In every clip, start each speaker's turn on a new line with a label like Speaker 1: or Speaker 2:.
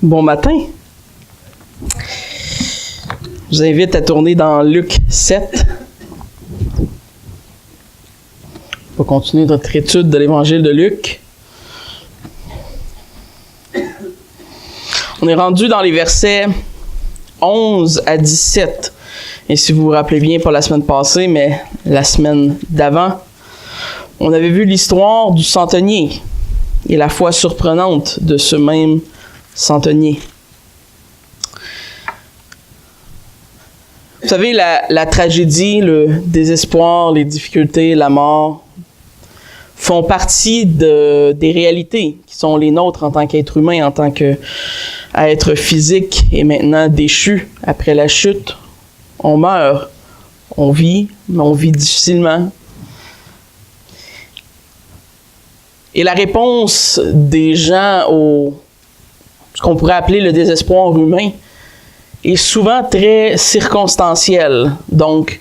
Speaker 1: Bon matin. Je vous invite à tourner dans Luc 7. On va continuer notre étude de l'Évangile de Luc. On est rendu dans les versets 11 à 17. Et si vous vous rappelez bien, pas la semaine passée, mais la semaine d'avant, on avait vu l'histoire du centenier et la foi surprenante de ce même centenier. Vous savez, la tragédie, le désespoir, les difficultés, la mort font partie des réalités qui sont les nôtres en tant qu'être humain, en tant qu'être physique et maintenant déchu après la chute. On meurt, on vit, mais on vit difficilement. Et la réponse des gens au ce qu'on pourrait appeler le désespoir humain est souvent très circonstancielle. Donc,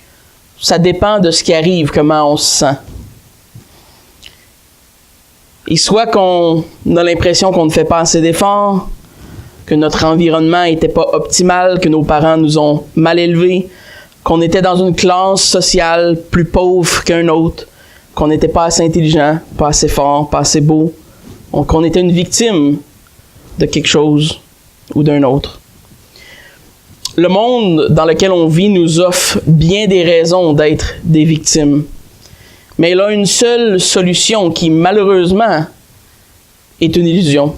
Speaker 1: ça dépend de ce qui arrive, comment on se sent. Et soit qu'on a l'impression qu'on ne fait pas assez d'efforts, que notre environnement n'était pas optimal, que nos parents nous ont mal élevés, qu'on était dans une classe sociale plus pauvre qu'un autre, qu'on n'était pas assez intelligent, pas assez fort, pas assez beau, qu'on était une victime de quelque chose ou d'un autre. Le monde dans lequel on vit nous offre bien des raisons d'être des victimes. Mais il a une seule solution qui, malheureusement, est une illusion.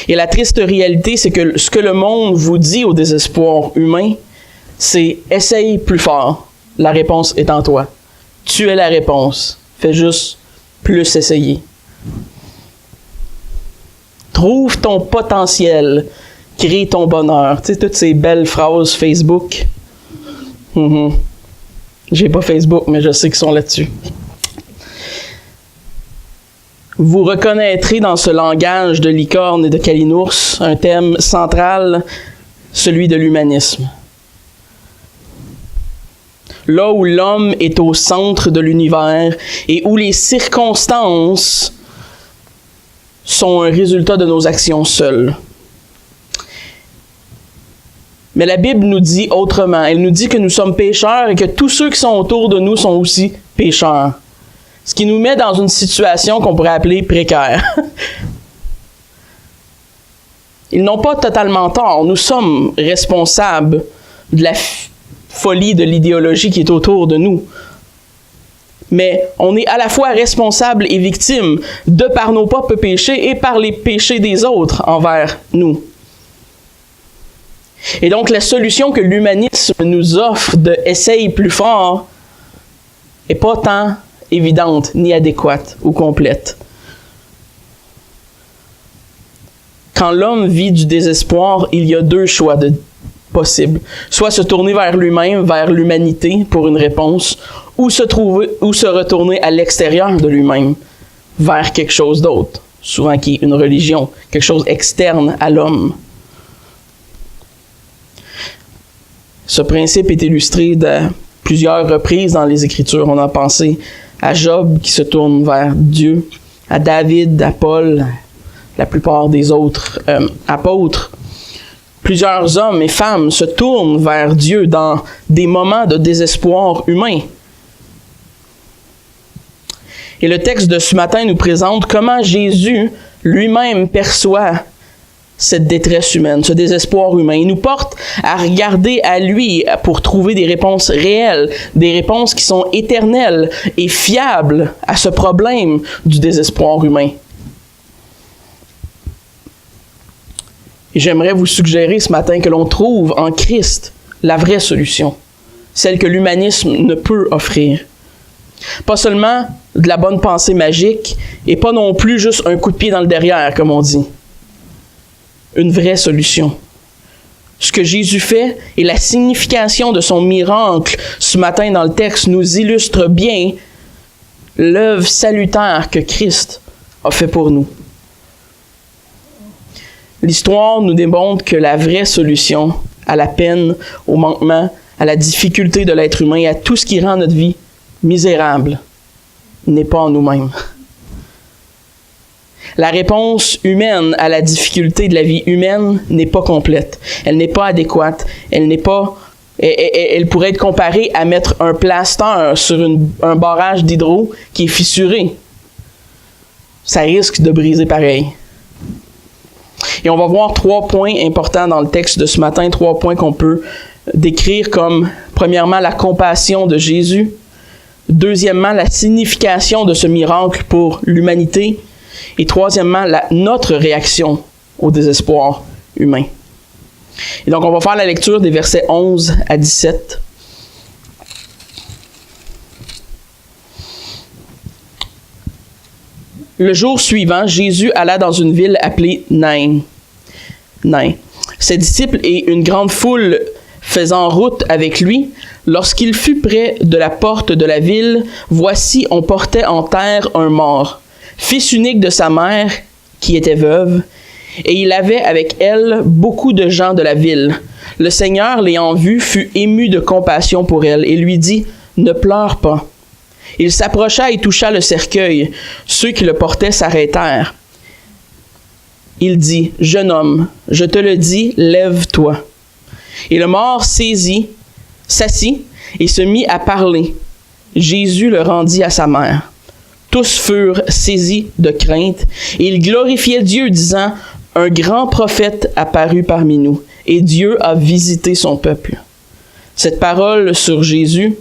Speaker 1: Et la triste réalité, c'est que ce que le monde vous dit au désespoir humain, c'est « essaye plus fort, la réponse est en toi. Tu es la réponse, fais juste plus essayer. » Trouve ton potentiel, crée ton bonheur. Tu sais, toutes ces belles phrases Facebook. J'ai pas Facebook, mais je sais qu'ils sont là-dessus. Vous reconnaîtrez dans ce langage de licorne et de calinours un thème central, celui de l'humanisme. Là où l'homme est au centre de l'univers et où les circonstances sont un résultat de nos actions seules. Mais la Bible nous dit autrement. Elle nous dit que nous sommes pécheurs et que tous ceux qui sont autour de nous sont aussi pécheurs. Ce qui nous met dans une situation qu'on pourrait appeler précaire. Ils n'ont pas totalement tort. Nous sommes responsables de la folie de l'idéologie qui est autour de nous. Mais on est à la fois responsable et victime de par nos propres péchés et par les péchés des autres envers nous. Et donc la solution que l'humanisme nous offre de « essaye plus fort » n'est pas tant évidente, ni adéquate ou complète. Quand l'homme vit du désespoir, il y a deux choix possibles. Soit se tourner vers lui-même, vers l'humanité pour une réponse, ou se retourner à l'extérieur de lui-même, vers quelque chose d'autre, souvent qui est une religion, quelque chose externe à l'homme. Ce principe est illustré de plusieurs reprises dans les Écritures. On a pensé à Job qui se tourne vers Dieu, à David, à Paul, la plupart des autres apôtres. Plusieurs hommes et femmes se tournent vers Dieu dans des moments de désespoir humain. Et le texte de ce matin nous présente comment Jésus lui-même perçoit cette détresse humaine, ce désespoir humain. Il nous porte à regarder à lui pour trouver des réponses réelles, des réponses qui sont éternelles et fiables à ce problème du désespoir humain. Et j'aimerais vous suggérer ce matin que l'on trouve en Christ la vraie solution, celle que l'humanisme ne peut offrir. Pas seulement de la bonne pensée magique et pas non plus juste un coup de pied dans le derrière, comme on dit. Une vraie solution. Ce que Jésus fait et la signification de son miracle ce matin dans le texte nous illustre bien l'œuvre salutaire que Christ a fait pour nous. L'histoire nous démontre que la vraie solution à la peine, au manquement, à la difficulté de l'être humain et à tout ce qui rend notre vie misérable n'est pas en nous-mêmes. La réponse humaine à la difficulté de la vie humaine n'est pas complète. Elle n'est pas adéquate. Elle pourrait être comparée à mettre un plaster sur un barrage d'hydro qui est fissuré. Ça risque de briser pareil. Et on va voir 3 points importants dans le texte de ce matin, 3 points qu'on peut décrire comme, premièrement, la compassion de Jésus, deuxièmement, la signification de ce miracle pour l'humanité, et troisièmement, notre réaction au désespoir humain. Et donc, on va faire la lecture des versets 11 à 17. Le jour suivant, Jésus alla dans une ville appelée Nain. Ses disciples et une grande foule faisant route avec lui, lorsqu'il fut près de la porte de la ville, voici, on portait en terre un mort, fils unique de sa mère, qui était veuve, et il avait avec elle beaucoup de gens de la ville. Le Seigneur, l'ayant vue, fut ému de compassion pour elle et lui dit, « Ne pleure pas. » Il s'approcha et toucha le cercueil. Ceux qui le portaient s'arrêtèrent. Il dit, « Jeune homme, je te le dis, lève-toi. » Et le mort s'assit et se mit à parler. Jésus le rendit à sa mère. Tous furent saisis de crainte et ils glorifiaient Dieu, disant, « Un grand prophète apparut parmi nous, et Dieu a visité son peuple. » Cette parole sur Jésus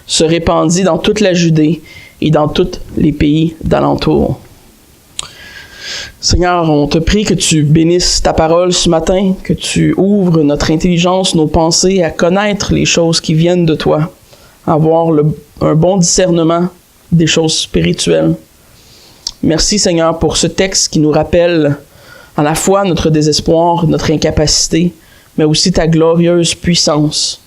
Speaker 1: se répandit dans toute la Judée et dans tous les pays d'alentour. Seigneur, on te prie que tu bénisses ta parole ce matin, que tu ouvres notre intelligence, nos pensées à connaître les choses qui viennent de toi, à avoir un bon discernement des choses spirituelles. Merci Seigneur pour ce texte qui nous rappelle à la fois notre désespoir, notre incapacité, mais aussi ta glorieuse puissance.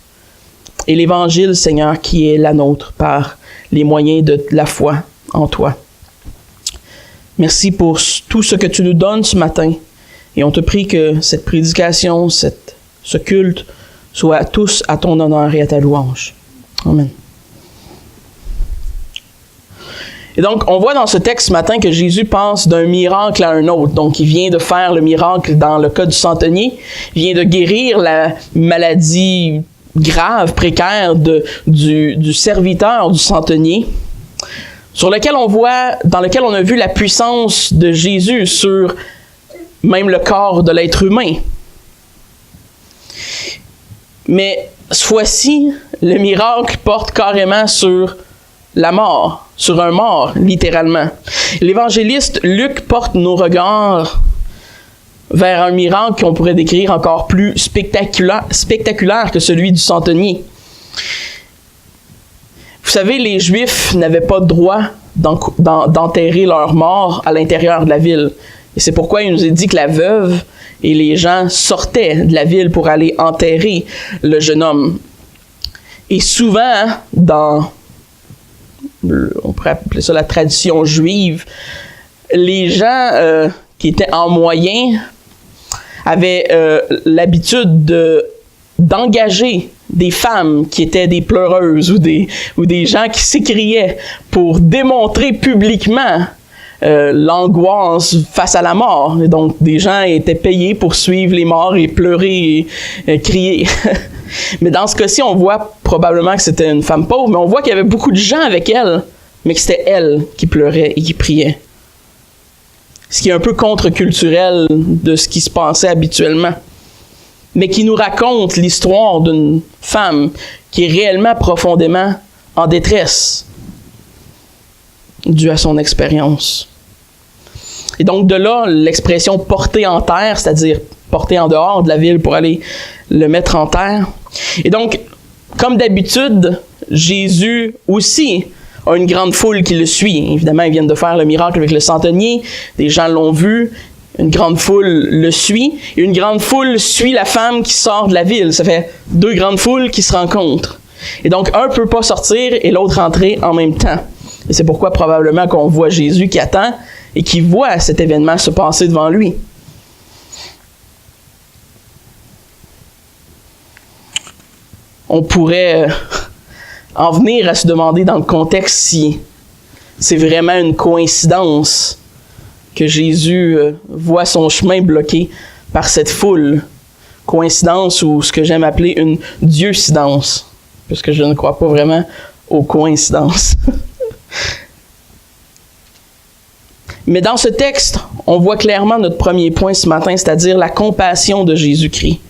Speaker 1: Et l'Évangile, Seigneur, qui est la nôtre par les moyens de la foi en toi. Merci pour tout ce que tu nous donnes ce matin. Et on te prie que cette prédication, ce culte, soit tous à ton honneur et à ta louange. Amen. Et donc, on voit dans ce texte ce matin que Jésus passe d'un miracle à un autre. Donc, il vient de faire le miracle dans le cas du centenier. Il vient de guérir la maladie grave, précaire du serviteur du centenier, dans lequel on a vu la puissance de Jésus sur même le corps de l'être humain. Mais cette fois-ci, le miracle porte carrément sur la mort, sur un mort, littéralement. L'évangéliste Luc porte nos regards vers un miracle qu'on pourrait décrire encore plus spectaculaire que celui du centenier. Vous savez, les Juifs n'avaient pas de droit d'enterrer leurs morts à l'intérieur de la ville. Et c'est pourquoi il nous est dit que la veuve et les gens sortaient de la ville pour aller enterrer le jeune homme. Et souvent, on pourrait appeler ça la tradition juive, les gens qui étaient en moyen avaient l'habitude d'engager des femmes qui étaient des pleureuses ou des gens qui s'écriaient pour démontrer publiquement l'angoisse face à la mort. Et donc, des gens étaient payés pour suivre les morts et pleurer et crier. Mais dans ce cas-ci, on voit probablement que c'était une femme pauvre, mais on voit qu'il y avait beaucoup de gens avec elle, mais que c'était elle qui pleurait et qui priait. Ce qui est un peu contre-culturel de ce qui se passait habituellement, mais qui nous raconte l'histoire d'une femme qui est réellement profondément en détresse due à son expérience. Et donc de là, l'expression « porter en terre », c'est-à-dire porter en dehors de la ville pour aller le mettre en terre. Et donc, comme d'habitude, Jésus aussi a une grande foule qui le suit. Évidemment, ils viennent de faire le miracle avec le centenier, des gens l'ont vu, une grande foule le suit, et une grande foule suit la femme qui sort de la ville. Ça fait 2 grandes foules qui se rencontrent. Et donc, un ne peut pas sortir et l'autre entrer en même temps. Et c'est pourquoi probablement qu'on voit Jésus qui attend et qui voit cet événement se passer devant lui. On pourrait en venir à se demander dans le contexte si c'est vraiment une coïncidence que Jésus voit son chemin bloqué par cette foule. Coïncidence ou ce que j'aime appeler une dieucidence, puisque je ne crois pas vraiment aux coïncidences. Mais dans ce texte, on voit clairement notre premier point ce matin, c'est-à-dire la compassion de Jésus-Christ.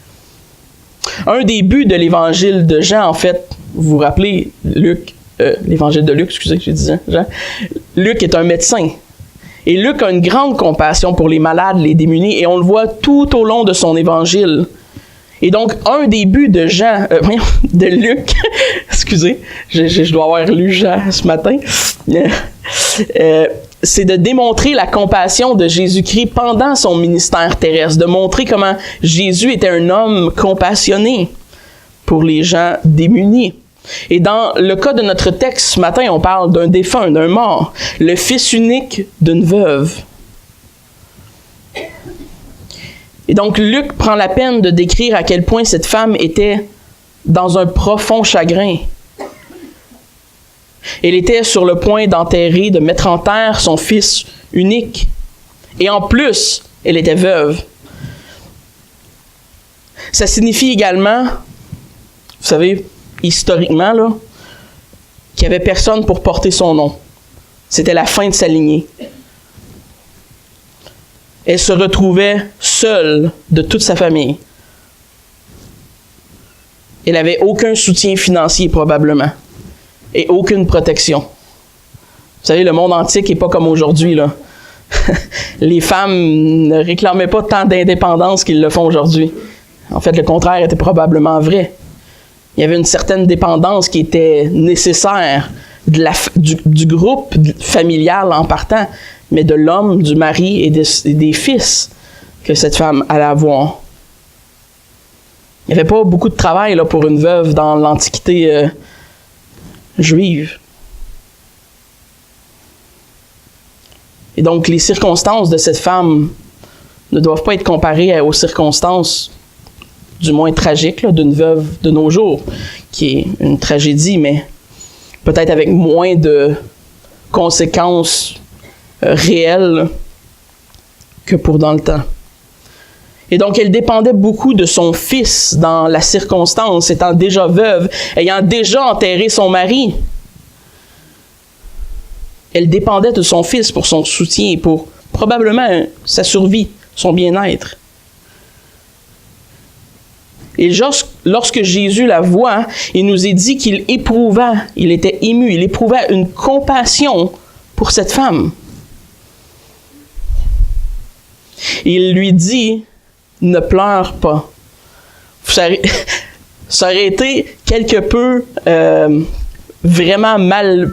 Speaker 1: Un des buts de l'évangile de Jean, en fait, vous vous rappelez, l'évangile de Luc, excusez, j'ai dit Jean. Luc est un médecin. Et Luc a une grande compassion pour les malades, les démunis, et on le voit tout au long de son évangile. Et donc, un des buts de de Luc, excusez, je dois avoir lu Jean ce matin, c'est de démontrer la compassion de Jésus-Christ pendant son ministère terrestre, de montrer comment Jésus était un homme compassionné pour les gens démunis. Et dans le cas de notre texte ce matin, on parle d'un défunt, d'un mort, le fils unique d'une veuve. Et donc Luc prend la peine de décrire à quel point cette femme était dans un profond chagrin. Elle était sur le point d'enterrer, de mettre en terre son fils unique. Et en plus, elle était veuve. Ça signifie également, vous savez, historiquement, là, qu'il n'y avait personne pour porter son nom. C'était la fin de sa lignée. Elle se retrouvait seule de toute sa famille. Elle n'avait aucun soutien financier, probablement, et aucune protection. Vous savez, le monde antique n'est pas comme aujourd'hui, là. Les femmes ne réclamaient pas tant d'indépendance qu'ils le font aujourd'hui. En fait, le contraire était probablement vrai. Il y avait une certaine dépendance qui était nécessaire du groupe familial en partant, mais de l'homme, du mari et des fils que cette femme allait avoir. Il n'y avait pas beaucoup de travail là, pour une veuve dans l'Antiquité juive. Et donc, les circonstances de cette femme ne doivent pas être comparées aux circonstances, du moins tragiques, là, d'une veuve de nos jours, qui est une tragédie, mais peut-être avec moins de conséquences réelles que pour dans le temps. Et donc, elle dépendait beaucoup de son fils dans la circonstance, étant déjà veuve, ayant déjà enterré son mari. Elle dépendait de son fils pour son soutien, pour probablement sa survie, son bien-être. Et lorsque Jésus la voit, il nous est dit qu'il éprouva, il était ému, il éprouva une compassion pour cette femme. Il lui dit, ne pleure pas. Ça aurait été quelque peu vraiment mal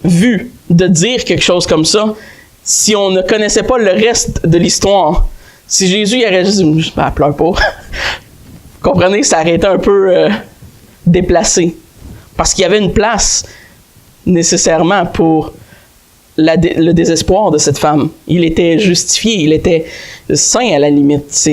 Speaker 1: vu de dire quelque chose comme ça si on ne connaissait pas le reste de l'histoire. Si Jésus aurait dit, ben, pleure pas, vous comprenez, ça aurait été un peu déplacé. Parce qu'il y avait une place nécessairement pour le désespoir de cette femme. Il était justifié, il était saint à la limite.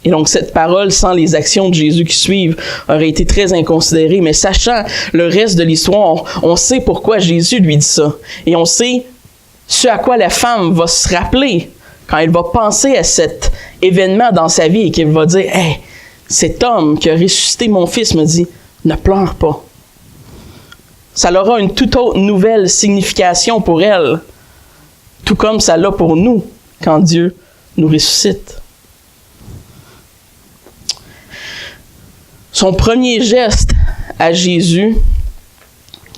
Speaker 1: Et donc cette parole, sans les actions de Jésus qui suivent, aurait été très inconsidérée. Mais sachant le reste de l'histoire, on sait pourquoi Jésus lui dit ça. Et on sait ce à quoi la femme va se rappeler quand elle va penser à cet événement dans sa vie et qu'elle va dire « Hey, cet homme qui a ressuscité mon fils me dit, ne pleure pas. » Ça aura une toute autre nouvelle signification pour elle, tout comme ça l'a pour nous quand Dieu nous ressuscite. Son premier geste à Jésus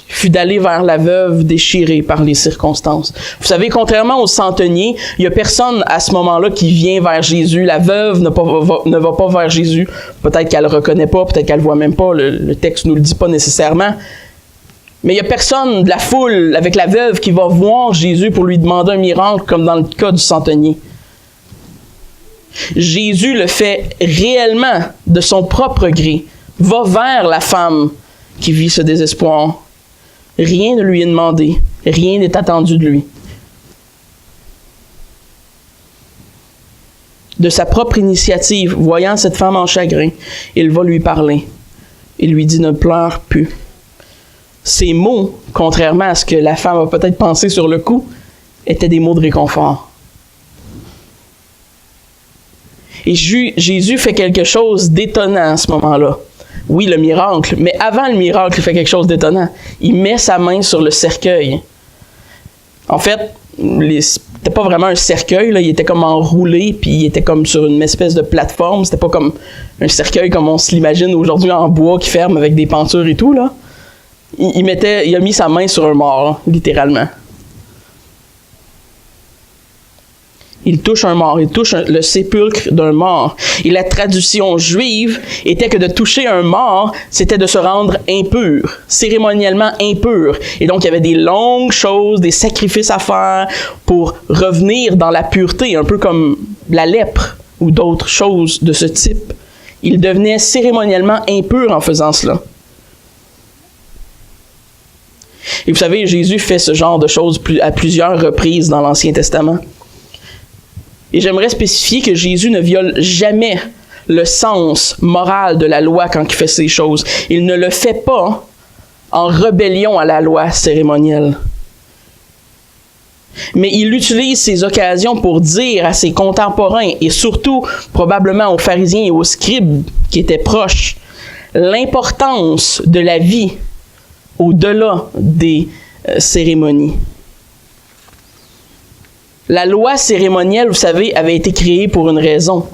Speaker 1: fut d'aller vers la veuve déchirée par les circonstances. Vous savez, contrairement au centenier, il n'y a personne à ce moment-là qui vient vers Jésus. La veuve ne va pas vers Jésus. Peut-être qu'elle ne le reconnaît pas, peut-être qu'elle ne le voit même pas. Le texte ne nous le dit pas nécessairement. Mais il n'y a personne de la foule avec la veuve qui va voir Jésus pour lui demander un miracle, comme dans le cas du centenier. Jésus le fait réellement de son propre gré. Va vers la femme qui vit ce désespoir. Rien ne lui est demandé. Rien n'est attendu de lui. De sa propre initiative, voyant cette femme en chagrin, il va lui parler. Il lui dit « Ne pleure plus ». ces mots, contrairement à ce que la femme a peut-être pensé sur le coup, étaient des mots de réconfort. Et Jésus fait quelque chose d'étonnant à ce moment-là. Oui, le miracle, mais avant le miracle, il fait quelque chose d'étonnant. Il met sa main sur le cercueil. En fait, c'était pas vraiment un cercueil, là. Il était comme enroulé, puis il était comme sur une espèce de plateforme. C'était pas comme un cercueil comme on se l'imagine aujourd'hui en bois qui ferme avec des pentures et tout, là. Il a mis sa main sur un mort, là, littéralement. Il touche un mort, il touche le sépulcre d'un mort. Et la tradition juive était que de toucher un mort, c'était de se rendre impur, cérémoniellement impur. Et donc, il y avait des longues choses, des sacrifices à faire pour revenir dans la pureté, un peu comme la lèpre ou d'autres choses de ce type. Il devenait cérémoniellement impur en faisant cela. Et vous savez, Jésus fait ce genre de choses à plusieurs reprises dans l'Ancien Testament. Et j'aimerais spécifier que Jésus ne viole jamais le sens moral de la loi quand il fait ces choses. Il ne le fait pas en rébellion à la loi cérémonielle. Mais il utilise ces occasions pour dire à ses contemporains, et surtout probablement aux pharisiens et aux scribes qui étaient proches, l'importance de la vie au-delà des cérémonies. La loi cérémonielle, vous savez, avait été créée pour une raison.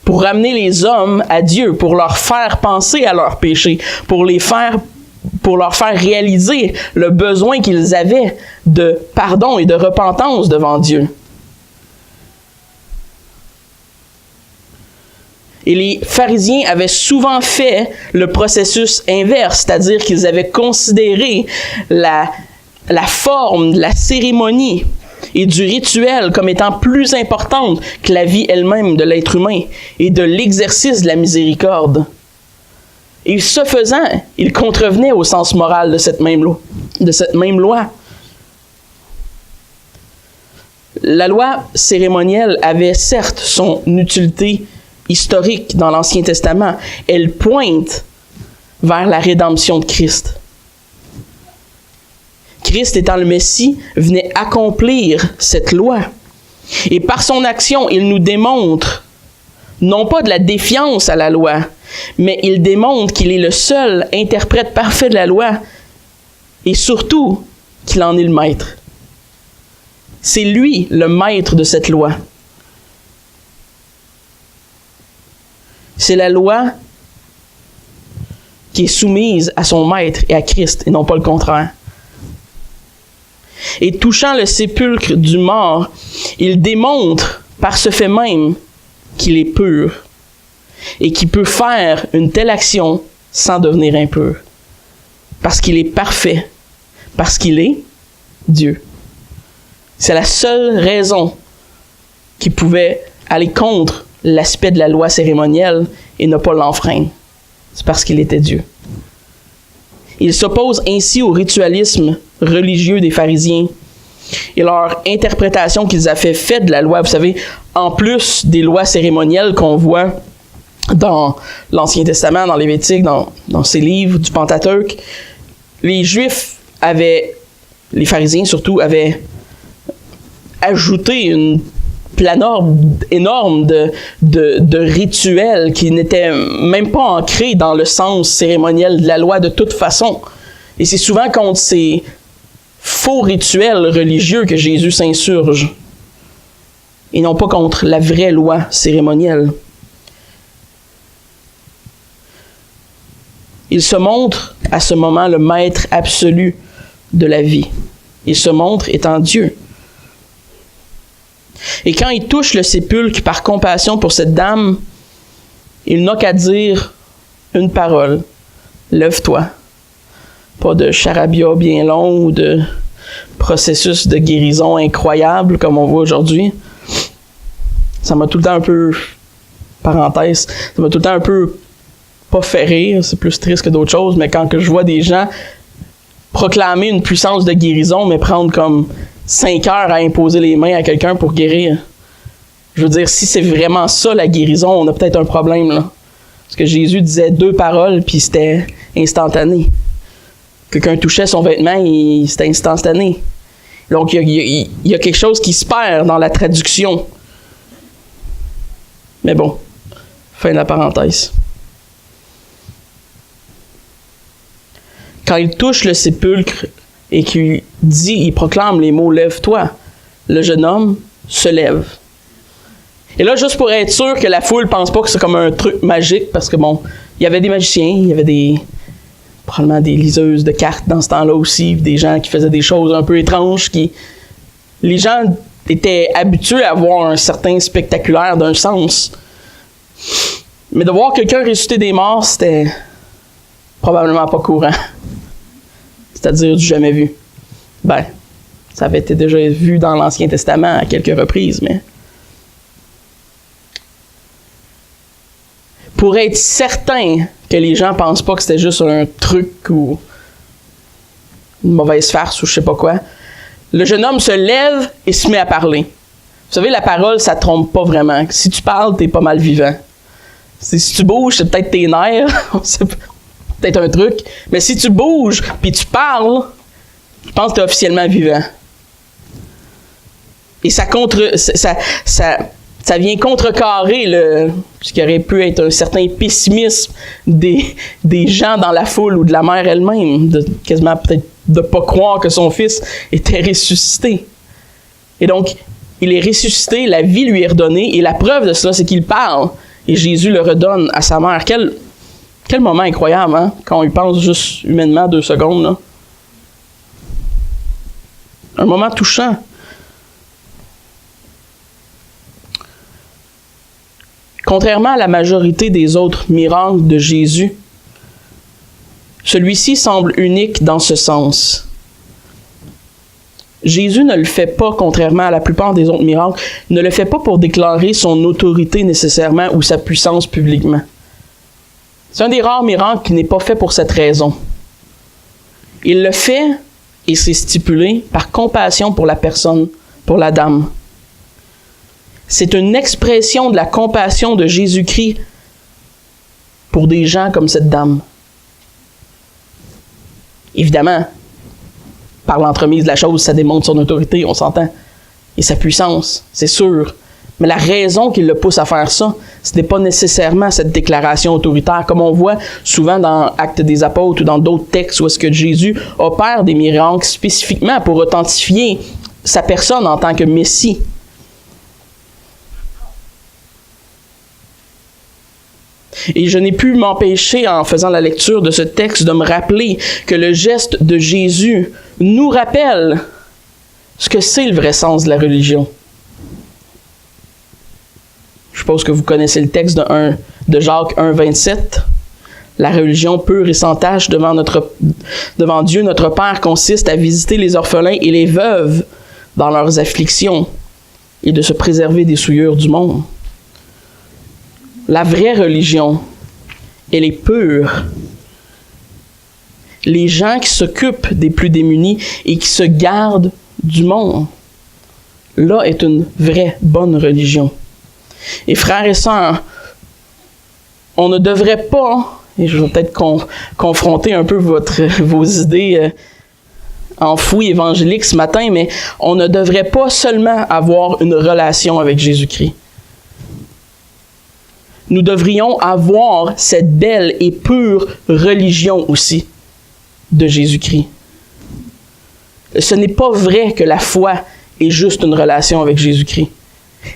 Speaker 1: Pour ramener les hommes à Dieu, pour leur faire penser à leurs péchés, pour leur faire réaliser le besoin qu'ils avaient de pardon et de repentance devant Dieu. Et les pharisiens avaient souvent fait le processus inverse, c'est-à-dire qu'ils avaient considéré la forme de la cérémonie et du rituel comme étant plus importante que la vie elle-même de l'être humain et de l'exercice de la miséricorde. Et ce faisant, ils contrevenaient au sens moral de cette même loi. La loi cérémonielle avait certes son utilité historique dans l'Ancien Testament. Elle pointe vers la rédemption de Christ. Christ, étant le Messie, venait accomplir cette loi. Et par son action, il nous démontre, non pas de la défiance à la loi, mais il démontre qu'il est le seul interprète parfait de la loi et surtout qu'il en est le maître. C'est lui le maître de cette loi. C'est la loi qui est soumise à son maître et à Christ et non pas le contraire. Et touchant le sépulcre du mort, il démontre par ce fait même qu'il est pur et qu'il peut faire une telle action sans devenir impur. Parce qu'il est parfait, parce qu'il est Dieu. C'est la seule raison qui pouvait aller contre l'aspect de la loi cérémonielle et ne pas l'enfreindre. C'est parce qu'il était Dieu. Il s'oppose ainsi au ritualisme religieux des pharisiens et leur interprétation qu'ils avaient faite de la loi. Vous savez, en plus des lois cérémonielles qu'on voit dans l'Ancien Testament, dans Lévitique, dans ces livres du Pentateuque, les Juifs les pharisiens surtout, avaient ajouté une planorbe énorme de rituels qui n'étaient même pas ancrés dans le sens cérémoniel de la loi de toute façon. Et c'est souvent contre ces faux rituels religieux que Jésus s'insurge, et non pas contre la vraie loi cérémonielle. Il se montre à ce moment le maître absolu de la vie. Il se montre étant Dieu. Et quand il touche le sépulcre par compassion pour cette dame, il n'a qu'à dire une parole. Lève-toi. Pas de charabia bien long ou de processus de guérison incroyable comme on voit aujourd'hui. Ça m'a tout le temps un peu, parenthèse, ça m'a tout le temps un peu pas fait rire, c'est plus triste que d'autres choses, mais quand je vois des gens proclamer une puissance de guérison, mais prendre comme 5 heures à imposer les mains à quelqu'un pour guérir. Je veux dire, si c'est vraiment ça la guérison, on a peut-être un problème là. Parce que Jésus disait 2 paroles, puis c'était instantané. quelqu'un touchait son vêtement, c'était instantané. Donc, il y a quelque chose qui se perd dans la traduction. Mais bon, fin de la parenthèse. Quand il touche le sépulcre et qu'il il proclame les mots « Lève-toi », le jeune homme se lève. Et là, juste pour être sûr que la foule pense pas que c'est comme un truc magique, parce que bon, il y avait des magiciens, il y avait probablement des liseuses de cartes dans ce temps-là aussi, des gens qui faisaient des choses un peu étranges, les gens étaient habitués à voir un certain spectaculaire d'un sens. Mais de voir quelqu'un ressusciter des morts, c'était probablement pas courant. C'est-à-dire du jamais vu. Ben, ça avait été déjà vu dans l'Ancien Testament à quelques reprises, mais... Pour être certain que les gens pensent pas que c'était juste un truc ou une mauvaise farce ou je sais pas quoi, le jeune homme se lève et se met à parler. Vous savez, la parole, ça trompe pas vraiment. Si tu parles, t'es pas mal vivant. Si tu bouges, c'est peut-être tes nerfs, c'est peut-être un truc. Mais si tu bouges puis tu parles, je pense que t'es officiellement vivant. Et ça vient contrecarrer ce qui aurait pu être un certain pessimisme des gens dans la foule ou de la mère elle-même, de quasiment peut-être de ne pas croire que son fils était ressuscité. Et donc, il est ressuscité, la vie lui est redonnée, et la preuve de cela, c'est qu'il parle, et Jésus le redonne à sa mère. Quel moment incroyable, hein, quand on y pense juste humainement 2 secondes, là. Un moment touchant. Contrairement à la majorité des autres miracles de Jésus, celui-ci semble unique dans ce sens. Jésus ne le fait pas, contrairement à la plupart des autres miracles, ne le fait pas pour déclarer son autorité nécessairement ou sa puissance publiquement. C'est un des rares miracles qui n'est pas fait pour cette raison. Il le fait, et c'est stipulé, par compassion pour la personne, pour la dame. C'est une expression de la compassion de Jésus-Christ pour des gens comme cette dame. Évidemment, par l'entremise de la chose, ça démontre son autorité, on s'entend, et sa puissance, c'est sûr. Mais la raison qui le pousse à faire ça, ce n'est pas nécessairement cette déclaration autoritaire, comme on voit souvent dans Actes des Apôtres ou dans d'autres textes où est-ce que Jésus opère des miracles spécifiquement pour authentifier sa personne en tant que Messie. Et je n'ai pu m'empêcher, en faisant la lecture de ce texte, de me rappeler que le geste de Jésus nous rappelle ce que c'est le vrai sens de la religion. Je suppose que vous connaissez le texte de Jacques 1,27. La religion pure et sans tache devant Dieu, notre Père, consiste à visiter les orphelins et les veuves dans leurs afflictions et de se préserver des souillures du monde. La vraie religion, elle est pure. Les gens qui s'occupent des plus démunis et qui se gardent du monde, là est une vraie bonne religion. Et frères et sœurs, on ne devrait pas, et je vais peut-être confronter un peu vos idées enfouies évangéliques ce matin, mais on ne devrait pas seulement avoir une relation avec Jésus-Christ. Nous devrions avoir cette belle et pure religion aussi de Jésus-Christ. Ce n'est pas vrai que la foi est juste une relation avec Jésus-Christ.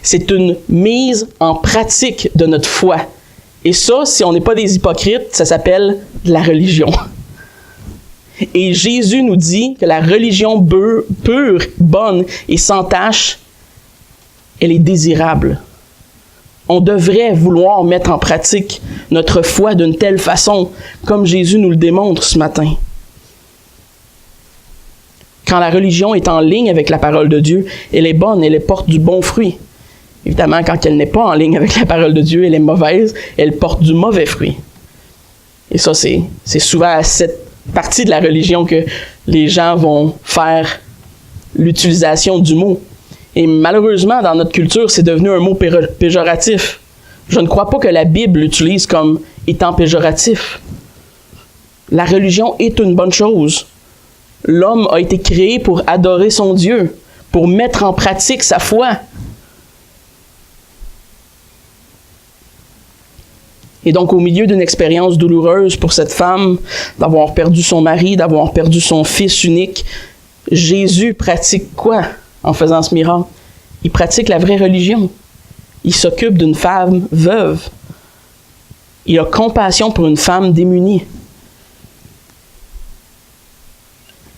Speaker 1: C'est une mise en pratique de notre foi. Et ça, si on n'est pas des hypocrites, ça s'appelle la religion. Et Jésus nous dit que la religion pure, bonne et sans tache, elle est désirable. On devrait vouloir mettre en pratique notre foi d'une telle façon, comme Jésus nous le démontre ce matin. Quand la religion est en ligne avec la parole de Dieu, elle est bonne, elle porte du bon fruit. Évidemment, quand elle n'est pas en ligne avec la parole de Dieu, elle est mauvaise, elle porte du mauvais fruit. Et ça, c'est souvent à cette partie de la religion que les gens vont faire l'utilisation du mot. Et malheureusement, dans notre culture, c'est devenu un mot péjoratif. Je ne crois pas que la Bible l'utilise comme étant péjoratif. La religion est une bonne chose. L'homme a été créé pour adorer son Dieu, pour mettre en pratique sa foi. Et donc, au milieu d'une expérience douloureuse pour cette femme, d'avoir perdu son mari, d'avoir perdu son fils unique, Jésus pratique quoi en faisant ce miracle? Il pratique la vraie religion. Il s'occupe d'une femme veuve. Il a compassion pour une femme démunie.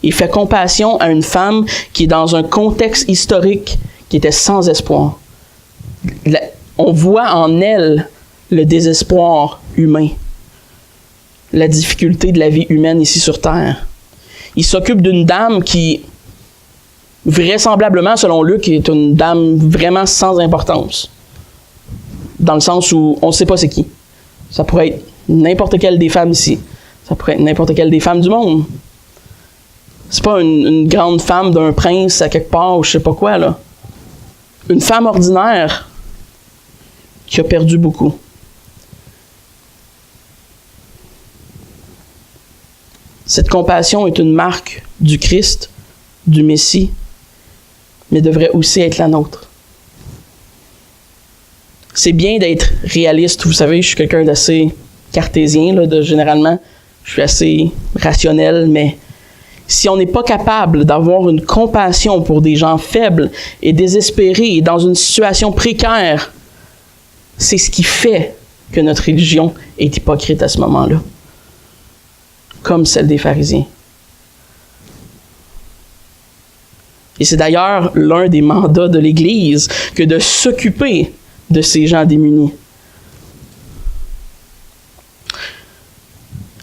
Speaker 1: Il fait compassion à une femme qui est dans un contexte historique qui était sans espoir. On voit en elle le désespoir humain, la difficulté de la vie humaine ici sur Terre. Il s'occupe d'une dame qui, vraisemblablement, selon Luc, est une dame vraiment sans importance. Dans le sens où on ne sait pas c'est qui. Ça pourrait être n'importe quelle des femmes ici. Ça pourrait être n'importe quelle des femmes du monde. C'est pas une grande femme d'un prince à quelque part ou je sais pas quoi, là. Une femme ordinaire qui a perdu beaucoup. Cette compassion est une marque du Christ, du Messie, mais devrait aussi être la nôtre. C'est bien d'être réaliste. Vous savez, je suis quelqu'un d'assez cartésien, là, généralement. Je suis assez rationnel, mais si on n'est pas capable d'avoir une compassion pour des gens faibles et désespérés et dans une situation précaire, c'est ce qui fait que notre religion est hypocrite à ce moment-là, comme celle des pharisiens. Et c'est d'ailleurs l'un des mandats de l'Église que de s'occuper de ces gens démunis.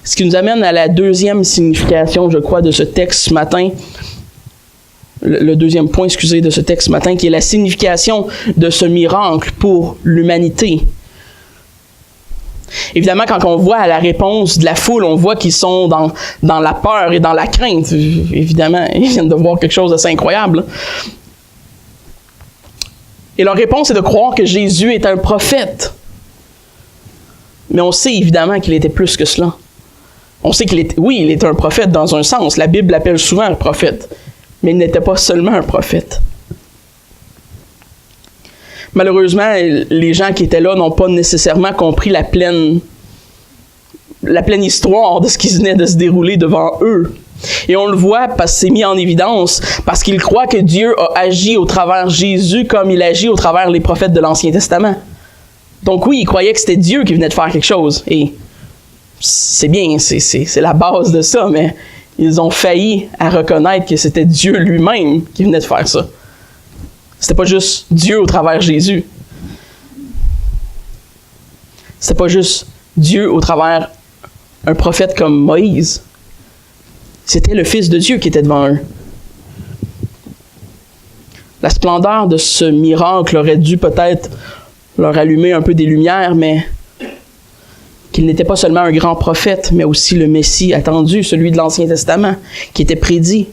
Speaker 1: Ce qui nous amène à la deuxième signification, je crois, de ce texte ce matin, le deuxième point, de ce texte ce matin, qui est la signification de ce miracle pour l'humanité. Évidemment, quand on voit la réponse de la foule, on voit qu'ils sont dans la peur et dans la crainte. Évidemment, ils viennent de voir quelque chose d'assez incroyable. Et leur réponse est de croire que Jésus est un prophète. Mais on sait évidemment qu'il était plus que cela. On sait qu'il était, oui, il était un prophète dans un sens. La Bible l'appelle souvent un prophète. Mais il n'était pas seulement un prophète. Malheureusement, les gens qui étaient là n'ont pas nécessairement compris la pleine histoire de ce qui venait de se dérouler devant eux. Et on le voit parce que c'est mis en évidence, parce qu'ils croient que Dieu a agi au travers Jésus comme il agit au travers les prophètes de l'Ancien Testament. Donc oui, ils croyaient que c'était Dieu qui venait de faire quelque chose. Et c'est bien, c'est la base de ça, mais ils ont failli à reconnaître que c'était Dieu lui-même qui venait de faire ça. C'était pas juste Dieu au travers Jésus. C'était pas juste Dieu au travers un prophète comme Moïse. C'était le Fils de Dieu qui était devant eux. La splendeur de ce miracle aurait dû peut-être leur allumer un peu des lumières, mais qu'il n'était pas seulement un grand prophète, mais aussi le Messie attendu, celui de l'Ancien Testament, qui était prédit.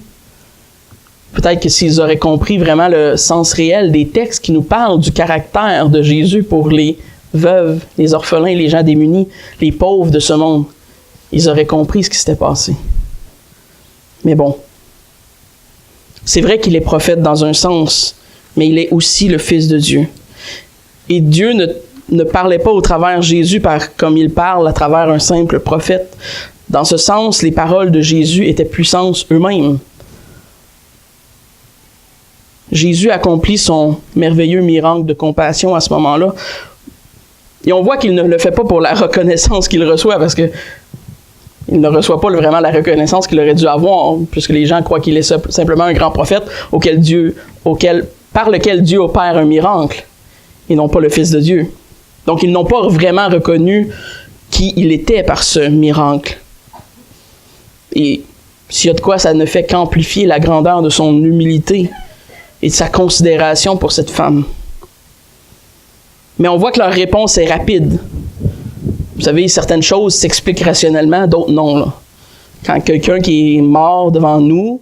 Speaker 1: Peut-être que s'ils auraient compris vraiment le sens réel des textes qui nous parlent du caractère de Jésus pour les veuves, les orphelins, les gens démunis, les pauvres de ce monde, ils auraient compris ce qui s'était passé. Mais bon, c'est vrai qu'il est prophète dans un sens, mais il est aussi le Fils de Dieu. Et Dieu ne parlait pas au travers Jésus comme il parle à travers un simple prophète. Dans ce sens, les paroles de Jésus étaient puissance eux-mêmes. Jésus accomplit son merveilleux miracle de compassion à ce moment-là. Et on voit qu'il ne le fait pas pour la reconnaissance qu'il reçoit, parce que il ne reçoit pas vraiment la reconnaissance qu'il aurait dû avoir, puisque les gens croient qu'il est simplement un grand prophète par lequel Dieu opère un miracle, et non pas le Fils de Dieu. Donc ils n'ont pas vraiment reconnu qui il était par ce miracle. Et s'il y a de quoi, ça ne fait qu'amplifier la grandeur de son humilité et de sa considération pour cette femme. Mais on voit que leur réponse est rapide. Vous savez, certaines choses s'expliquent rationnellement, d'autres non. Là. Quand quelqu'un qui est mort devant nous,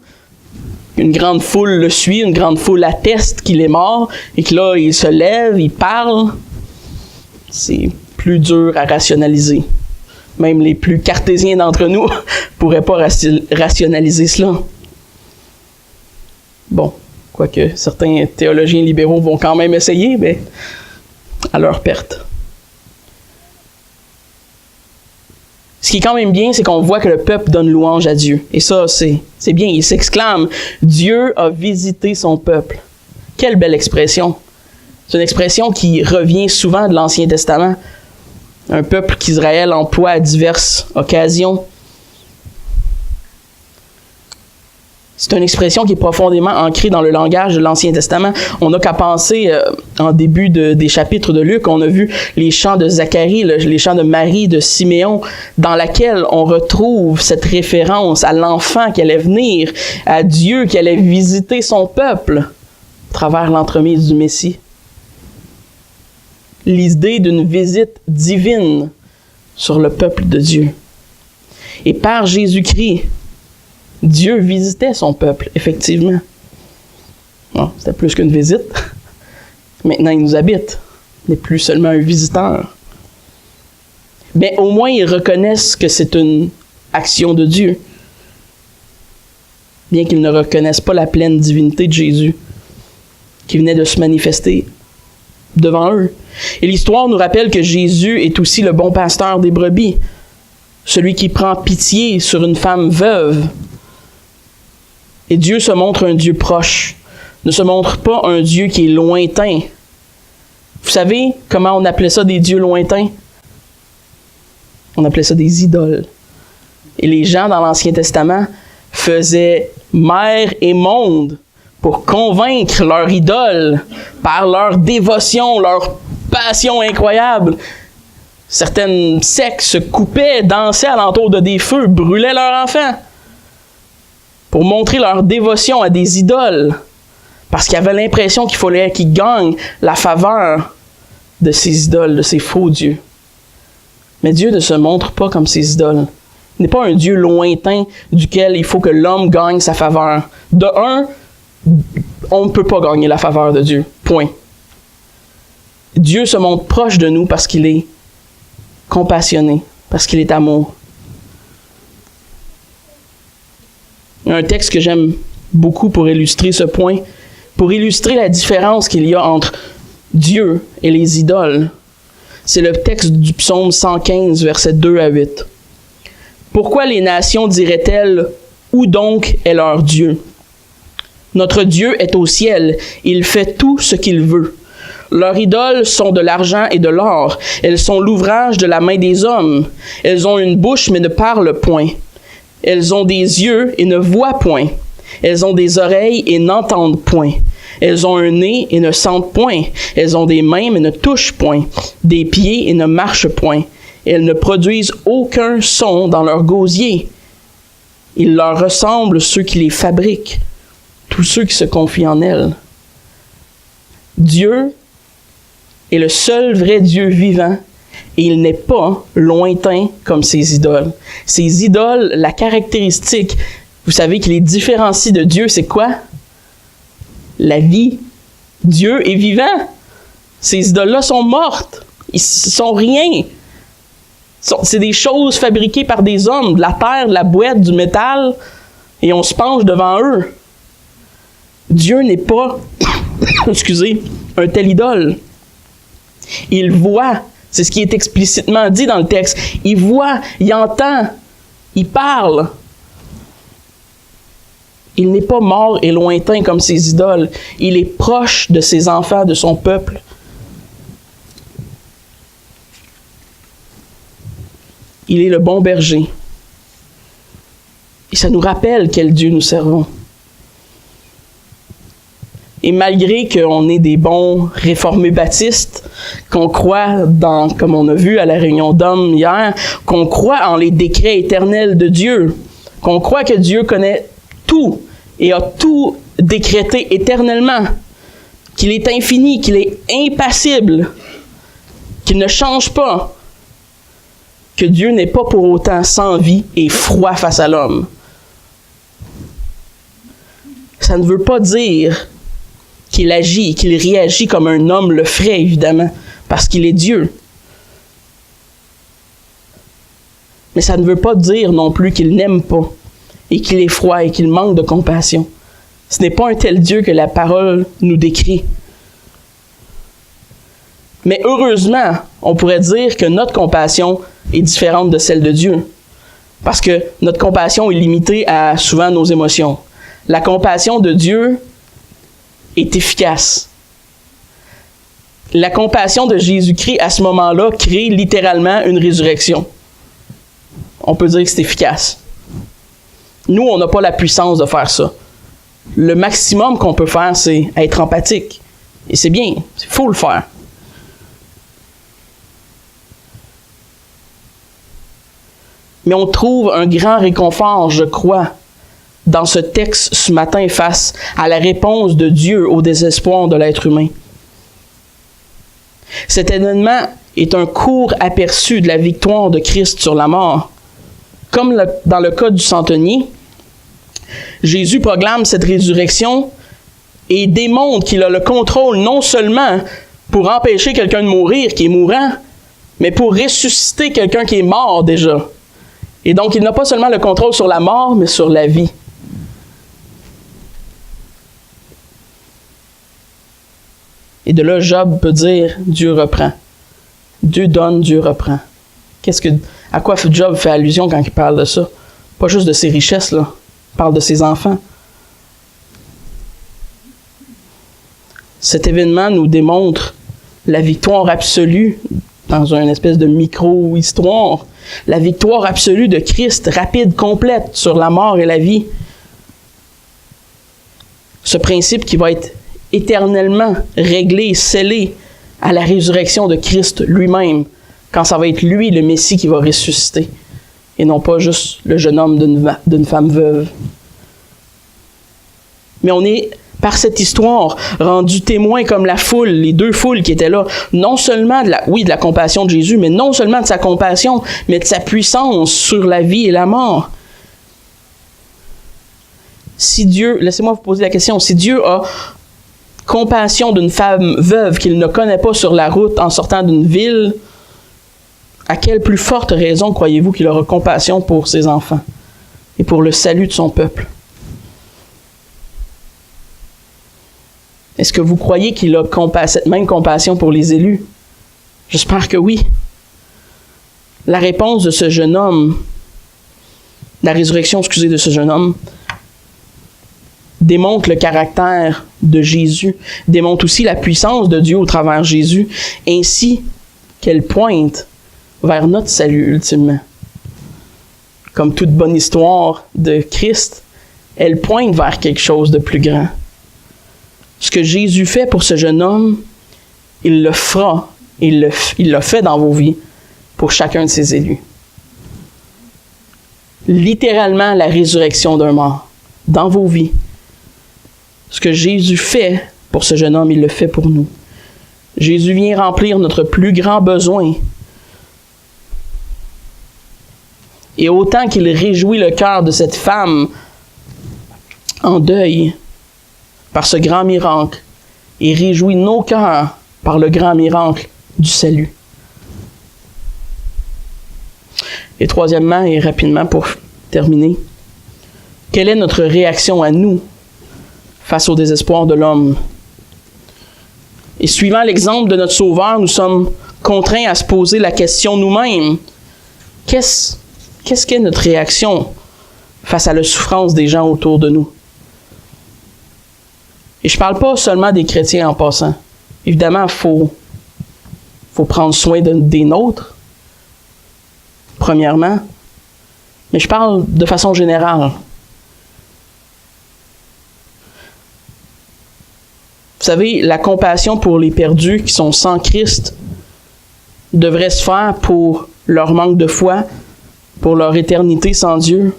Speaker 1: une grande foule le suit, une grande foule atteste qu'il est mort, et que là, il se lève, il parle, c'est plus dur à rationaliser. Même les plus cartésiens d'entre nous pourraient pas rationaliser cela. Bon, quoique certains théologiens libéraux vont quand même essayer, mais à leur perte. Ce qui est quand même bien, c'est qu'on voit que le peuple donne louange à Dieu. Et ça, c'est bien. Il s'exclame « Dieu a visité son peuple ». Quelle belle expression. C'est une expression qui revient souvent de l'Ancien Testament. Un peuple qu'Israël emploie à diverses occasions. C'est une expression qui est profondément ancrée dans le langage de l'Ancien Testament. On n'a qu'à penser, en début des chapitres de Luc, on a vu les chants de Zacharie, les chants de Marie, de Siméon, dans laquelle on retrouve cette référence à l'enfant qui allait venir, à Dieu qui allait visiter son peuple à travers l'entremise du Messie. L'idée d'une visite divine sur le peuple de Dieu. Et par Jésus-Christ, Dieu visitait son peuple, effectivement. Bon, c'était plus qu'une visite. Maintenant, il nous habite. Il n'est plus seulement un visiteur. Mais au moins, ils reconnaissent que c'est une action de Dieu. Bien qu'ils ne reconnaissent pas la pleine divinité de Jésus, qui venait de se manifester devant eux. Et l'histoire nous rappelle que Jésus est aussi le bon pasteur des brebis, celui qui prend pitié sur une femme veuve. Et Dieu se montre un Dieu proche, ne se montre pas un Dieu qui est lointain. Vous savez comment on appelait ça des dieux lointains? On appelait ça des idoles. Et les gens dans l'Ancien Testament faisaient mer et monde pour convaincre leur idole par leur dévotion, leur passion incroyable. Certaines sectes se coupaient, dansaient alentour de des feux, brûlaient leurs enfants pour montrer leur dévotion à des idoles, parce qu'ils avaient l'impression qu'il fallait qu'ils gagnent la faveur de ces idoles, de ces faux dieux. Mais Dieu ne se montre pas comme ces idoles. Il n'est pas un Dieu lointain duquel il faut que l'homme gagne sa faveur. De un, on ne peut pas gagner la faveur de Dieu. Point. Dieu se montre proche de nous parce qu'il est compassionné, parce qu'il est amour. Il y a un texte que j'aime beaucoup pour illustrer ce point, pour illustrer la différence qu'il y a entre Dieu et les idoles. C'est le texte du psaume 115, versets 2 à 8. « Pourquoi les nations diraient-elles, où donc est leur Dieu? Notre Dieu est au ciel, il fait tout ce qu'il veut. Leurs idoles sont de l'argent et de l'or, elles sont l'ouvrage de la main des hommes. Elles ont une bouche mais ne parlent point. Elles ont des yeux et ne voient point. Elles ont des oreilles et n'entendent point. Elles ont un nez et ne sentent point. Elles ont des mains mais ne touchent point. Des pieds et ne marchent point. Elles ne produisent aucun son dans leur gosier. Il leur ressemble ceux qui les fabriquent, tous ceux qui se confient en elles. Dieu est le seul vrai Dieu vivant et il n'est pas lointain comme ces idoles. Ces idoles, la caractéristique, vous savez, qui les différencie de Dieu, c'est quoi? La vie. Dieu est vivant. Ces idoles-là sont mortes. Ils sont rien. C'est des choses fabriquées par des hommes, de la terre, de la boîte, du métal, et on se penche devant eux. Dieu n'est pas, un tel idole. Il voit, c'est ce qui est explicitement dit dans le texte. Il voit, il entend, il parle. Il n'est pas mort et lointain comme ses idoles. Il est proche de ses enfants, de son peuple. Il est le bon berger. Et ça nous rappelle quel Dieu nous servons. Et malgré qu'on est des bons réformés baptistes, qu'on croit dans, comme on a vu à la réunion d'hommes hier, qu'on croit en les décrets éternels de Dieu, qu'on croit que Dieu connaît tout et a tout décrété éternellement, qu'il est infini, qu'il est impassible, qu'il ne change pas, que Dieu n'est pas pour autant sans vie et froid face à l'homme. Ça ne veut pas dire qu'il agit, qu'il réagit comme un homme le ferait, évidemment, parce qu'il est Dieu. Mais ça ne veut pas dire non plus qu'il n'aime pas et qu'il est froid et qu'il manque de compassion. Ce n'est pas un tel Dieu que la parole nous décrit. Mais heureusement, on pourrait dire que notre compassion est différente de celle de Dieu. Parce que notre compassion est limitée à souvent nos émotions. La compassion de Dieu est efficace. La compassion de Jésus-Christ, à ce moment-là, crée littéralement une résurrection. On peut dire que c'est efficace. Nous, on n'a pas la puissance de faire ça. Le maximum qu'on peut faire, c'est être empathique. Et c'est bien, il faut le faire. Mais on trouve un grand réconfort, je crois, dans ce texte ce matin face à la réponse de Dieu au désespoir de l'être humain. Cet événement est un court aperçu de la victoire de Christ sur la mort. Comme dans le cas du centenier, Jésus proclame cette résurrection et démontre qu'il a le contrôle non seulement pour empêcher quelqu'un de mourir qui est mourant, mais pour ressusciter quelqu'un qui est mort déjà. Et donc, il n'a pas seulement le contrôle sur la mort, mais sur la vie. Et de là, Job peut dire, Dieu reprend. Dieu donne, Dieu reprend. À quoi Job fait allusion quand il parle de ça? Pas juste de ses richesses, là. Il parle de ses enfants. Cet événement nous démontre la victoire absolue, dans une espèce de micro-histoire, la victoire absolue de Christ, rapide, complète, sur la mort et la vie. Ce principe qui va être éternellement réglé, scellé à la résurrection de Christ lui-même, quand ça va être lui, le Messie, qui va ressusciter, et non pas juste le jeune homme d'une femme veuve. Mais on est, par cette histoire, rendu témoin comme la foule, les deux foules qui étaient là, non seulement de la compassion de Jésus, mais non seulement de sa compassion, mais de sa puissance sur la vie et la mort. Si Dieu, laissez-moi vous poser la question, si Dieu a compassion d'une femme veuve qu'il ne connaît pas sur la route en sortant d'une ville, à quelle plus forte raison croyez-vous qu'il aura compassion pour ses enfants et pour le salut de son peuple? Est-ce que vous croyez qu'il a cette même compassion pour les élus? J'espère que oui. La réponse de ce jeune homme, la résurrection, de ce jeune homme, démontre le caractère de Jésus, démontre aussi la puissance de Dieu au travers de Jésus, ainsi qu'elle pointe vers notre salut ultimement. Comme toute bonne histoire de Christ, elle pointe vers quelque chose de plus grand. Ce que Jésus fait pour ce jeune homme, il le fera, il l'a fait dans vos vies pour chacun de ses élus. Littéralement la résurrection d'un mort dans vos vies. Ce que Jésus fait pour ce jeune homme, il le fait pour nous. Jésus vient remplir notre plus grand besoin. Et autant qu'il réjouit le cœur de cette femme en deuil par ce grand miracle, il réjouit nos cœurs par le grand miracle du salut. Et troisièmement, et rapidement pour terminer, quelle est notre réaction à nous face au désespoir de l'homme? Et suivant l'exemple de notre Sauveur, nous sommes contraints à se poser la question nous-mêmes. Qu'est-ce qu'est notre réaction face à la souffrance des gens autour de nous? Et je ne parle pas seulement des chrétiens en passant. Évidemment, il faut prendre soin des nôtres, premièrement. Mais je parle de façon générale. Vous savez, la compassion pour les perdus qui sont sans Christ devrait se faire pour leur manque de foi, pour leur éternité sans Dieu,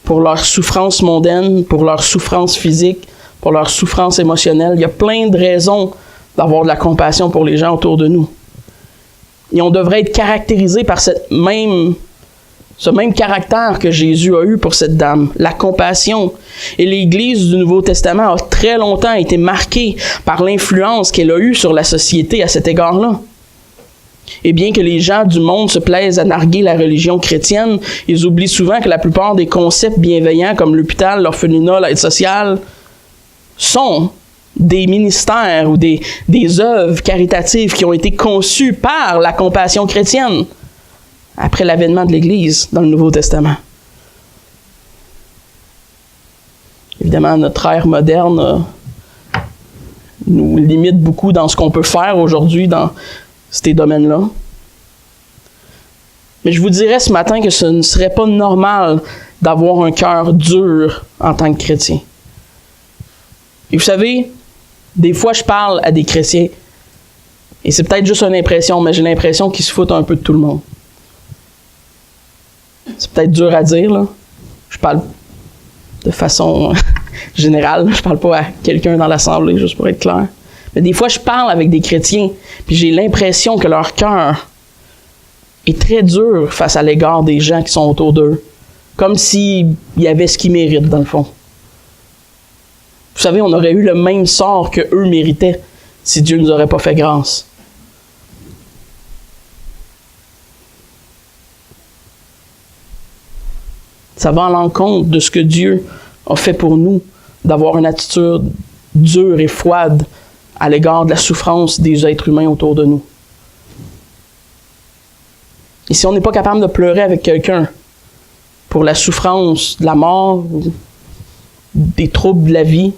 Speaker 1: pour leur souffrance mondaine, pour leur souffrance physique, pour leur souffrance émotionnelle. Il y a plein de raisons d'avoir de la compassion pour les gens autour de nous. Et on devrait être caractérisé par ce même caractère que Jésus a eu pour cette dame, la compassion. Et l'Église du Nouveau Testament a très longtemps été marquée par l'influence qu'elle a eue sur la société à cet égard-là. Et bien que les gens du monde se plaisent à narguer la religion chrétienne, ils oublient souvent que la plupart des concepts bienveillants comme l'hôpital, l'orphelinat, l'aide sociale sont des ministères ou des œuvres caritatives qui ont été conçues par la compassion chrétienne après l'avènement de l'Église dans le Nouveau Testament. Évidemment, notre ère moderne nous limite beaucoup dans ce qu'on peut faire aujourd'hui dans ces domaines-là. Mais je vous dirais ce matin que ce ne serait pas normal d'avoir un cœur dur en tant que chrétien. Et vous savez, des fois je parle à des chrétiens, et c'est peut-être juste une impression, mais j'ai l'impression qu'ils se foutent un peu de tout le monde. C'est peut-être dur à dire, là. Je parle de façon générale, je parle pas à quelqu'un dans l'assemblée, juste pour être clair. Mais des fois, je parle avec des chrétiens, puis j'ai l'impression que leur cœur est très dur face à l'égard des gens qui sont autour d'eux. Comme s'il y avait ce qu'ils méritent, dans le fond. Vous savez, on aurait eu le même sort qu'eux méritaient si Dieu ne nous aurait pas fait grâce. Ça va à l'encontre de ce que Dieu a fait pour nous, d'avoir une attitude dure et froide à l'égard de la souffrance des êtres humains autour de nous. Et si on n'est pas capable de pleurer avec quelqu'un pour la souffrance de la mort, ou des troubles de la vie,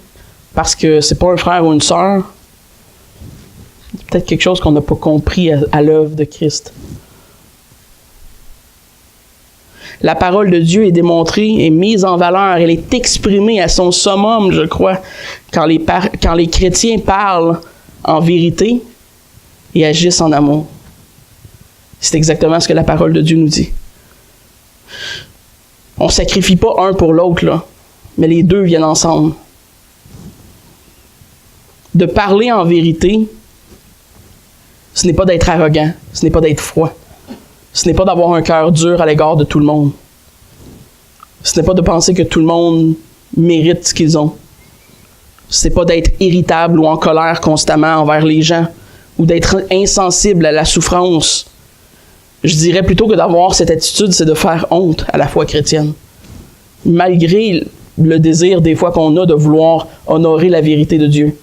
Speaker 1: parce que c'est pas un frère ou une sœur, c'est peut-être quelque chose qu'on n'a pas compris à l'œuvre de Christ. La parole de Dieu est démontrée, est mise en valeur, elle est exprimée à son summum, je crois, quand les chrétiens parlent en vérité et agissent en amour. C'est exactement ce que la parole de Dieu nous dit. On ne sacrifie pas un pour l'autre, là, mais les deux viennent ensemble. De parler en vérité, ce n'est pas d'être arrogant, ce n'est pas d'être froid. Ce n'est pas d'avoir un cœur dur à l'égard de tout le monde. Ce n'est pas de penser que tout le monde mérite ce qu'ils ont. Ce n'est pas d'être irritable ou en colère constamment envers les gens ou d'être insensible à la souffrance. Je dirais plutôt que d'avoir cette attitude, c'est de faire honte à la foi chrétienne. Malgré le désir des fois qu'on a de vouloir honorer la vérité de Dieu.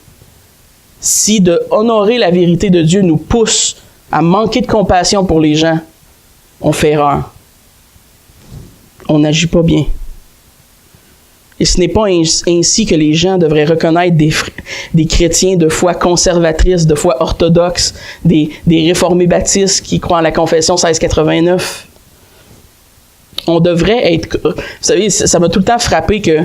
Speaker 1: Si de honorer la vérité de Dieu nous pousse à manquer de compassion pour les gens, on fait erreur. On n'agit pas bien. Et ce n'est pas ainsi que les gens devraient reconnaître des chrétiens de foi conservatrice, de foi orthodoxe, des réformés baptistes qui croient en la confession 1689. On devrait être... Vous savez, ça m'a tout le temps frappé que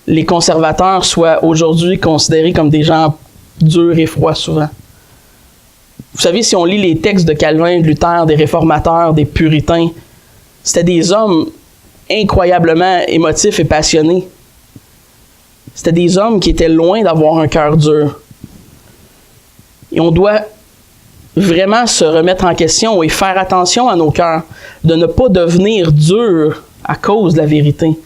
Speaker 1: les conservateurs soient aujourd'hui considérés comme des gens durs et froids souvent. Vous savez, si on lit les textes de Calvin, de Luther, des réformateurs, des puritains, c'était des hommes incroyablement émotifs et passionnés. C'était des hommes qui étaient loin d'avoir un cœur dur. Et on doit vraiment se remettre en question et faire attention à nos cœurs, de ne pas devenir durs à cause de la vérité.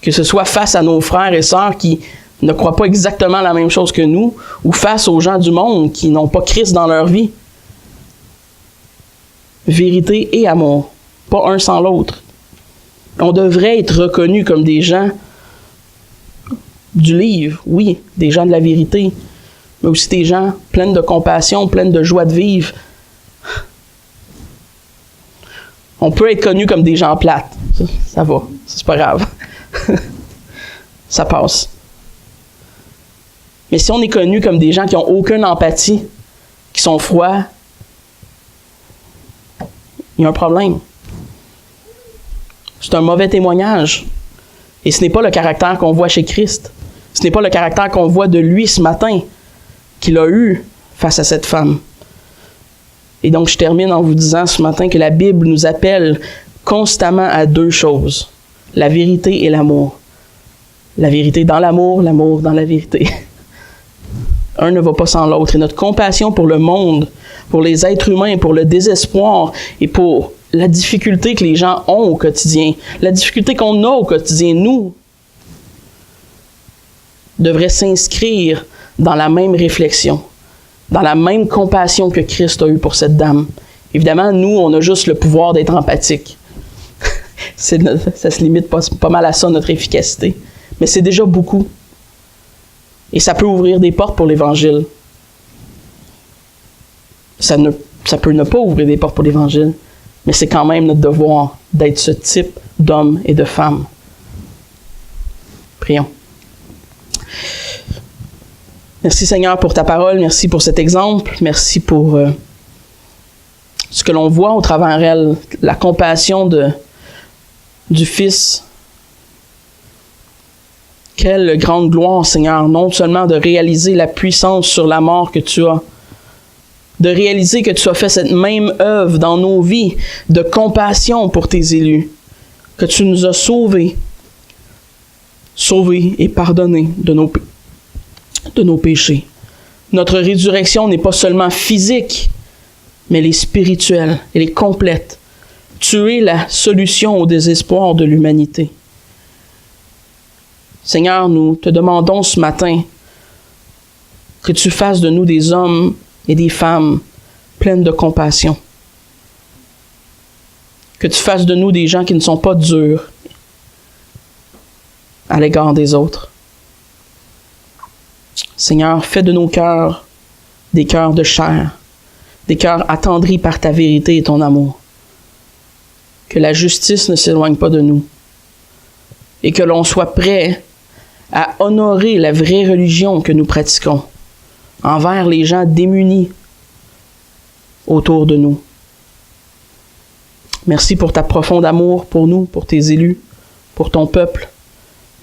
Speaker 1: Que ce soit face à nos frères et sœurs qui ne croient pas exactement la même chose que nous, ou face aux gens du monde qui n'ont pas Christ dans leur vie. Vérité et amour, pas un sans l'autre. On devrait être reconnus comme des gens du livre, oui, des gens de la vérité, mais aussi des gens pleins de compassion, pleins de joie de vivre. On peut être connus comme des gens plates, ça va, c'est pas grave. Ça passe. Mais si on est connu comme des gens qui n'ont aucune empathie, qui sont froids, il y a un problème. C'est un mauvais témoignage. Et ce n'est pas le caractère qu'on voit chez Christ. Ce n'est pas le caractère qu'on voit de lui ce matin, qu'il a eu face à cette femme. Et donc, je termine en vous disant ce matin que la Bible nous appelle constamment à deux choses. La vérité et l'amour. La vérité dans l'amour, l'amour dans la vérité. Un ne va pas sans l'autre. Et notre compassion pour le monde, pour les êtres humains, pour le désespoir et pour la difficulté que les gens ont au quotidien, la difficulté qu'on a au quotidien, nous, devrait s'inscrire dans la même réflexion. dans la même compassion que Christ a eue pour cette dame. Évidemment, nous, on a juste le pouvoir d'être empathique. Ça se limite pas mal à ça, notre efficacité. Mais c'est déjà beaucoup. Et ça peut ouvrir des portes pour l'Évangile. Ça peut ne pas ouvrir des portes pour l'Évangile, mais c'est quand même notre devoir d'être ce type d'homme et de femme. Prions. Merci Seigneur pour ta parole, merci pour cet exemple, merci pour ce que l'on voit au travers elle, la compassion du Fils. Quelle grande gloire Seigneur, non seulement de réaliser la puissance sur la mort que tu as, de réaliser que tu as fait cette même œuvre dans nos vies de compassion pour tes élus, que tu nous as sauvés et pardonnés de nos péchés. Notre résurrection n'est pas seulement physique, mais elle est spirituelle, elle est complète. Tu es la solution au désespoir de l'humanité. Seigneur, nous te demandons ce matin que tu fasses de nous des hommes et des femmes pleines de compassion. Que tu fasses de nous des gens qui ne sont pas durs à l'égard des autres. Seigneur, fais de nos cœurs des cœurs de chair, des cœurs attendris par ta vérité et ton amour. Que la justice ne s'éloigne pas de nous et que l'on soit prêt à honorer la vraie religion que nous pratiquons envers les gens démunis autour de nous. Merci pour ta profonde amour pour nous, pour tes élus, pour ton peuple.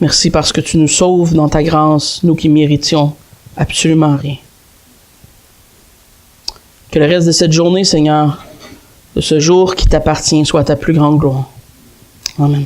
Speaker 1: Merci parce que tu nous sauves dans ta grâce, nous qui méritions absolument rien. Que le reste de cette journée, Seigneur, de ce jour qui t'appartient, soit ta plus grande gloire. Amen.